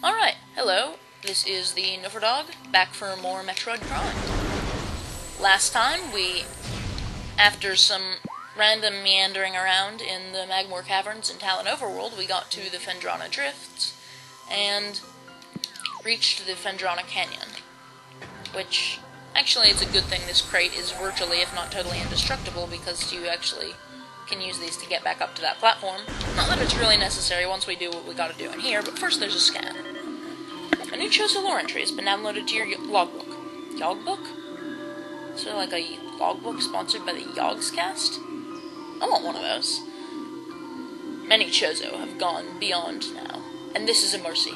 Alright, hello, this is the Dog, back for more Metroid Prime. Last time, after some random meandering around in the Magmoor Caverns in Talon Overworld, we got to the Phendrana Drifts, and reached the Phendrana Canyon. Which, actually, it's a good thing this crate is virtually, if not totally indestructible, because you actually can use these to get back up to that platform. Not that it's really necessary once we do what we gotta do in here, but first there's a scan. A new Chozo lore entry has been downloaded to your logbook. Yogbook? So like a logbook sponsored by the Yogscast? I want one of those. Many Chozo have gone beyond now, and this is a mercy.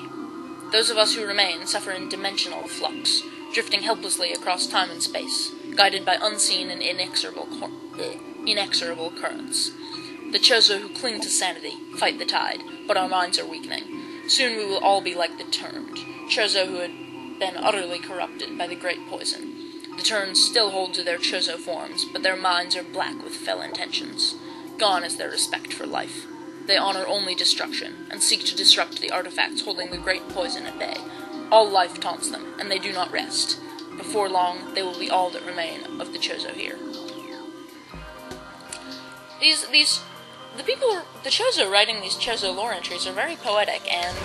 Those of us who remain suffer in dimensional flux, drifting helplessly across time and space, guided by unseen and inexorable currents. The Chozo who cling to sanity fight the tide, but our minds are weakening. Soon we will all be like the Turned, Chozo who had been utterly corrupted by the Great Poison. The Turned still hold to their Chozo forms, but their minds are black with fell intentions. Gone is their respect for life. They honor only destruction, and seek to disrupt the artifacts holding the Great Poison at bay. All life taunts them, and they do not rest. Before long, they will be all that remain of the Chozo here. The Chozo writing these Chozo lore entries are very poetic, and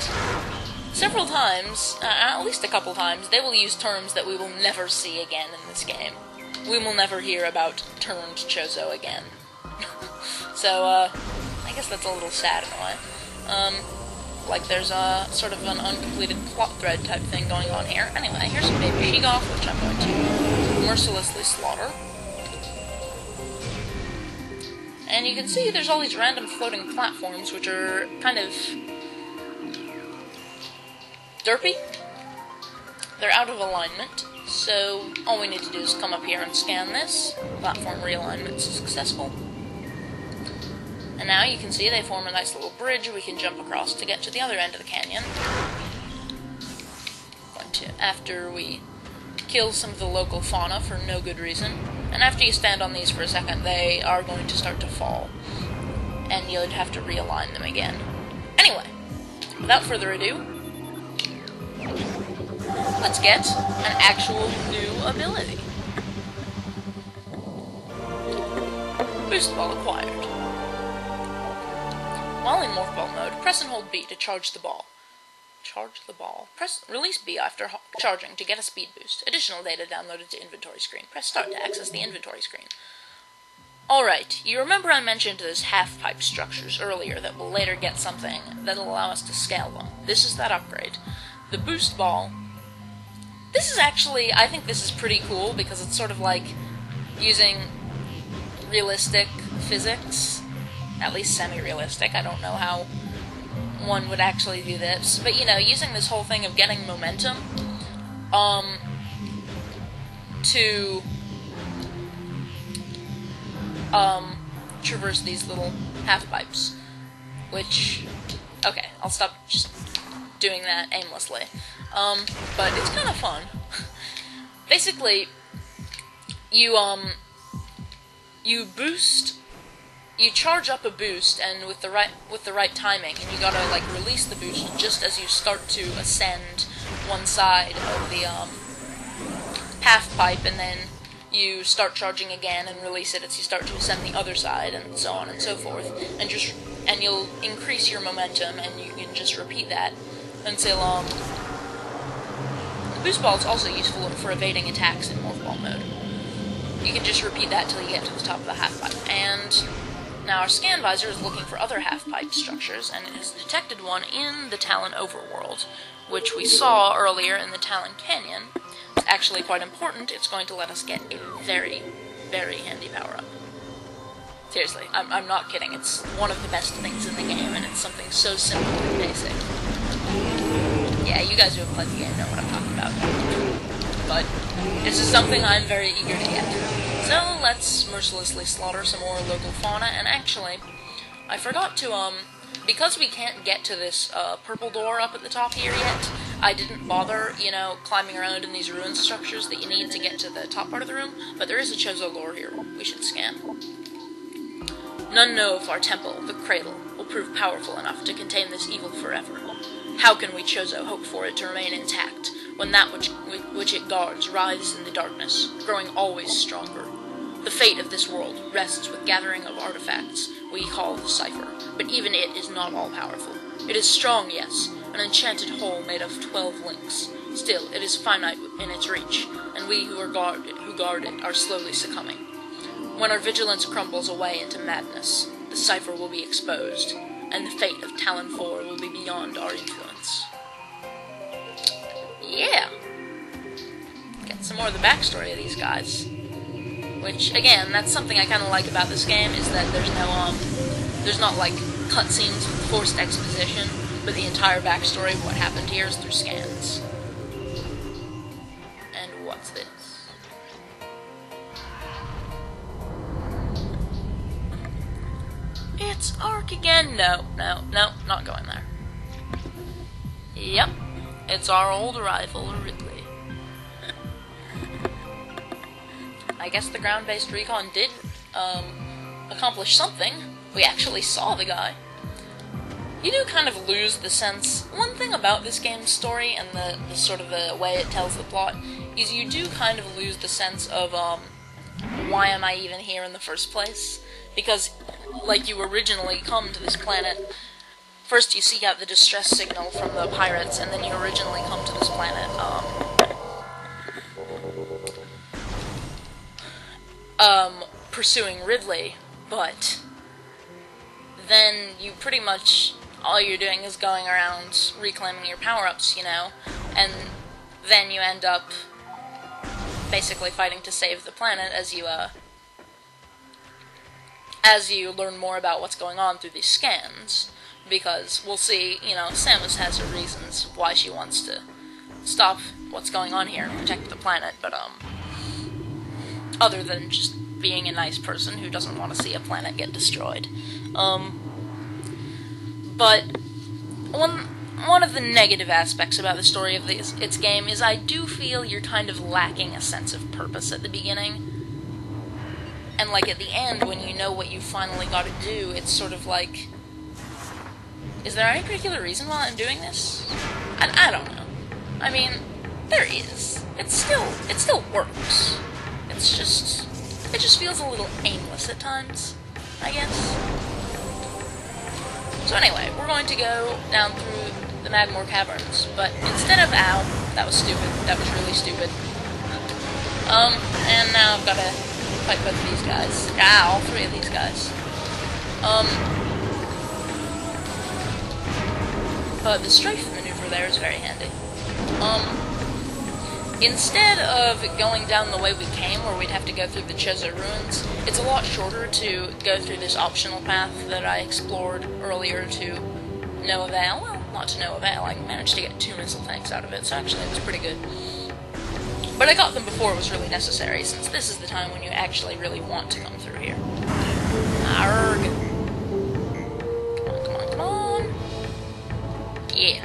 several times, at least a couple times, they will use terms that we will never see again in this game. We will never hear about Turned Chozo again. So, I guess that's a little sad in a way. Like there's a sort of an uncompleted plot thread type thing going on here. Anyway, here's some baby Sheegoth, which I'm going to mercilessly slaughter. And you can see there's all these random floating platforms, which are kind of derpy. They're out of alignment, so all we need to do is come up here and scan this. Platform realignment is successful. And now you can see they form a nice little bridge we can jump across to get to the other end of the canyon. After we kill some of the local fauna for no good reason. And after you stand on these for a second, they are going to start to fall. And you'd have to realign them again. Anyway, without further ado, let's get an actual new ability. Boost ball acquired. While in Morph Ball mode, press and hold B to charge the ball. Charge the ball. Release B after charging to get a speed boost. Additional data downloaded to inventory screen. Press start to access the inventory screen. Alright, you remember I mentioned those half-pipe structures earlier that will later get something that'll allow us to scale them. This is that upgrade. The boost ball. This is actually, I think this is pretty cool because it's sort of like using realistic physics. At least semi-realistic. I don't know how one would actually do this. But, you know, using this whole thing of getting momentum, to, traverse these little half-pipes. Which, okay, I'll stop just doing that aimlessly. But it's kind of fun. Basically, you charge up a boost, and with the right timing, and you gotta like release the boost just as you start to ascend one side of the half pipe, and then you start charging again and release it as you start to ascend the other side, and so on and so forth, and you'll increase your momentum, and you can just repeat that until the boost ball is also useful for evading attacks in Morph Ball mode. You can just repeat that till you get to the top of the half pipe, and now our scan visor is looking for other half-pipe structures, and it has detected one in the Talon Overworld, which we saw earlier in the Talon Canyon. It's actually quite important. It's going to let us get a very, very handy power-up. Seriously, I'm not kidding. It's one of the best things in the game, and it's something so simple and basic. Yeah, you guys who have played the game know what I'm talking about. But this is something I'm very eager to get. So let's mercilessly slaughter some more local fauna, and actually, I forgot to, because we can't get to this, purple door up at the top here yet, I didn't bother, you know, climbing around in these ruin structures that you need to get to the top part of the room, but there is a Chozo lore here we should scan. None know if our temple, the Cradle, will prove powerful enough to contain this evil forever. How can we, Chozo, hope for it to remain intact, when that which it guards writhes in the darkness, growing always stronger? The fate of this world rests with gathering of artifacts we call the cipher, but even it is not all-powerful. It is strong, yes, an enchanted whole made of 12 links. Still, it is finite in its reach, and we who guard it are slowly succumbing. When our vigilance crumbles away into madness, the cipher will be exposed, and the fate of Talon 4 will be beyond our influence. Yeah! Get some more of the backstory of these guys. Which, again, that's something I kind of like about this game, is that there's not, like, cutscenes with forced exposition, but the entire backstory of what happened here is through scans. And what's this? It's Ark again. No, not going there. Yep, it's our old rival, Ridley. I guess the ground-based recon did accomplish something. We actually saw the guy. You do kind of lose the sense. One thing about this game's story and the sort of the way it tells the plot is you do kind of lose the sense of why am I even here in the first place? Because, like, you originally come to this planet. First you seek out the distress signal from the pirates, and then you originally come to this planet pursuing Ridley, but then you pretty much, all you're doing is going around reclaiming your power-ups, you know, and then you end up basically fighting to save the planet as you learn more about what's going on through these scans, because we'll see, you know, Samus has her reasons why she wants to stop what's going on here and protect the planet, but, other than just being a nice person who doesn't want to see a planet get destroyed. But one of the negative aspects about the story of its game is I do feel you're kind of lacking a sense of purpose at the beginning. And, like, at the end, when you know what you finally got to do, it's sort of like, is there any particular reason why I'm doing this? I don't know. I mean, there is. It still works. It just feels a little aimless at times, I guess. So anyway, we're going to go down through the Magmoor Caverns, but instead of ow, that was stupid, that was really stupid. And now I've got to fight both of these guys. Ah, all three of these guys. But the strafe maneuver there is very handy. Instead of going down the way we came, where we'd have to go through the Chozo ruins, it's a lot shorter to go through this optional path that I explored earlier to no avail. Well, not to no avail, I managed to get 2 missile tanks out of it, so actually it was pretty good. But I got them before it was really necessary, since this is the time when you actually really want to come through here. Arrgh. Come on. Yeah.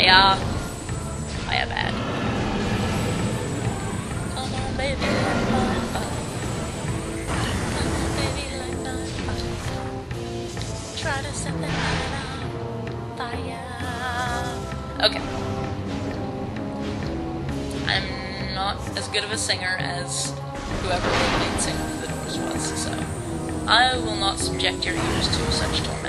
Hiya bad. Come on, baby, like my fire. Come on, baby, like my fire. Try to set the night on fire. Okay. I'm not as good of a singer as whoever the lead singer of the Doors was, so I will not subject your ears to such torment.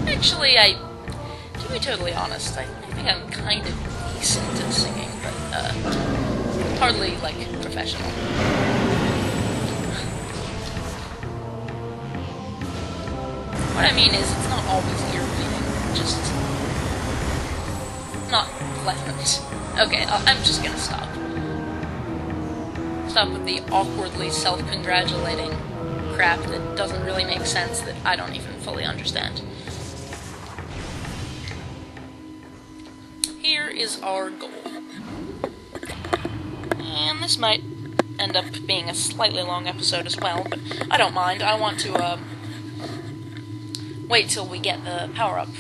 Actually, to be totally honest, I think I'm kind of decent at singing, but, hardly, like, professional. What I mean is, it's not always ear-bleeding, just not pleasant. Okay, I'm just gonna stop. Stop with the awkwardly self-congratulating crap that doesn't really make sense, that I don't even fully understand. Here is our goal. And this might end up being a slightly long episode as well, but I don't mind. I want to wait till we get the power-up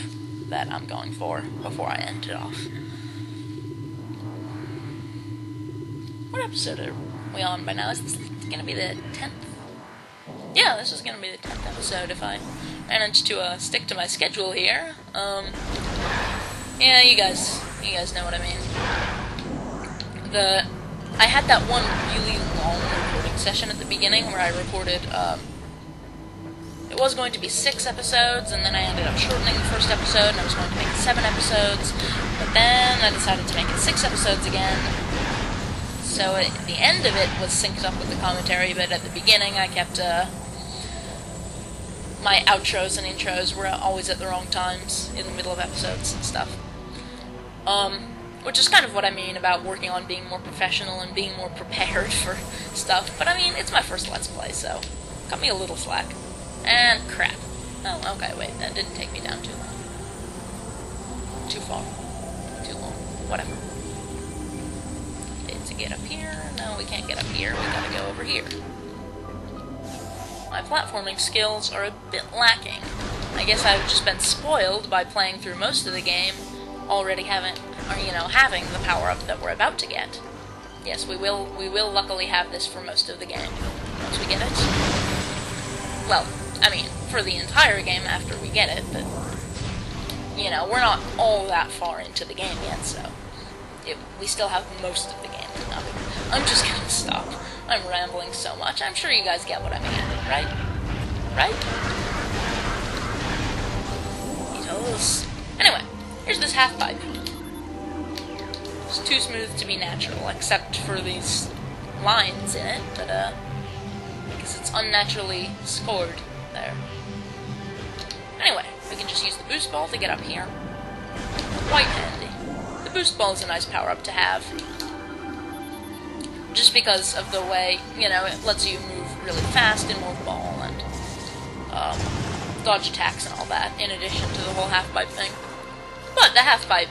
that I'm going for before I end it off. What episode are we on by now? Is this gonna be the 10th? Yeah, this is gonna be the 10th episode if I manage to stick to my schedule here. Yeah, you guys know what I mean. I had that one really long recording session at the beginning where I recorded, it was going to be 6 episodes, and then I ended up shortening the first episode, and I was going to make it 7 episodes, but then I decided to make it 6 episodes again. So the end of it was synced up with the commentary, but at the beginning I kept, my outros and intros were always at the wrong times, in the middle of episodes and stuff. Which is kind of what I mean about working on being more professional and being more prepared for stuff. But I mean, it's my first Let's Play, so cut me a little slack. And crap. Oh, okay, wait, that didn't take me down too long. Too far. Too long. Whatever. To get up here? No, we can't get up here. We gotta go over here. My platforming skills are a bit lacking. I guess I've just been spoiled by playing through most of the game, already having the power-up that we're about to get. Yes, we will luckily have this for most of the game, once we get it. Well, I mean, for the entire game after we get it, but, we're not all that far into the game yet, so we still have most of the game to know. I'm just gonna stop. I'm rambling so much. I'm sure you guys get what I mean, right? Right? Anyway, here's this half-pipe. It's too smooth to be natural, except for these lines in it, but, because it's unnaturally scored there. Anyway, we can just use the boost ball to get up here. Quite handy. The boost ball is a nice power-up to have. Just because of the way, it lets you move really fast and move ball and, dodge attacks and all that, in addition to the whole half-pipe thing. But the half-pipe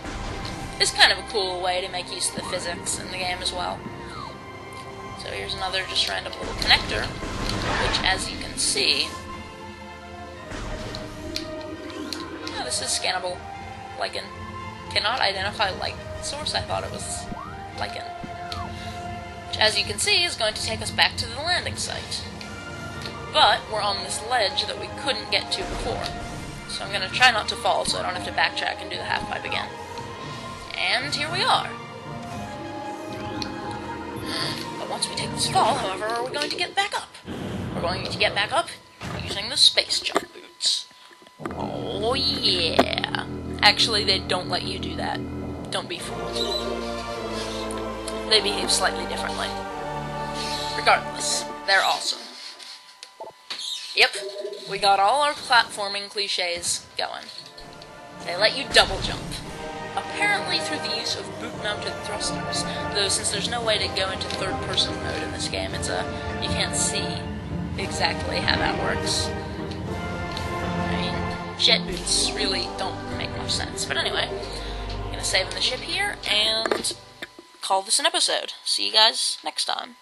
is kind of a cool way to make use of the physics in the game as well. So here's another just random little connector, which, as you can see, this is scannable. Lichen. Cannot identify light source. I thought it was lichen. Which, as you can see, is going to take us back to the landing site. But we're on this ledge that we couldn't get to before. So I'm going to try not to fall so I don't have to backtrack and do the half-pipe again. And here we are. But once we take this fall, however, are we going to get back up? We're going to get back up using the space jump boots. Oh yeah. Actually, they don't let you do that. Don't be fooled. They behave slightly differently. Regardless, they're awesome. Yep, we got all our platforming cliches going. They let you double jump. Apparently through the use of boot-mounted thrusters, though since there's no way to go into third-person mode in this game, you can't see exactly how that works. I mean, jet boots really don't make much sense. But anyway, I'm gonna save in the ship here, and call this an episode. See you guys next time.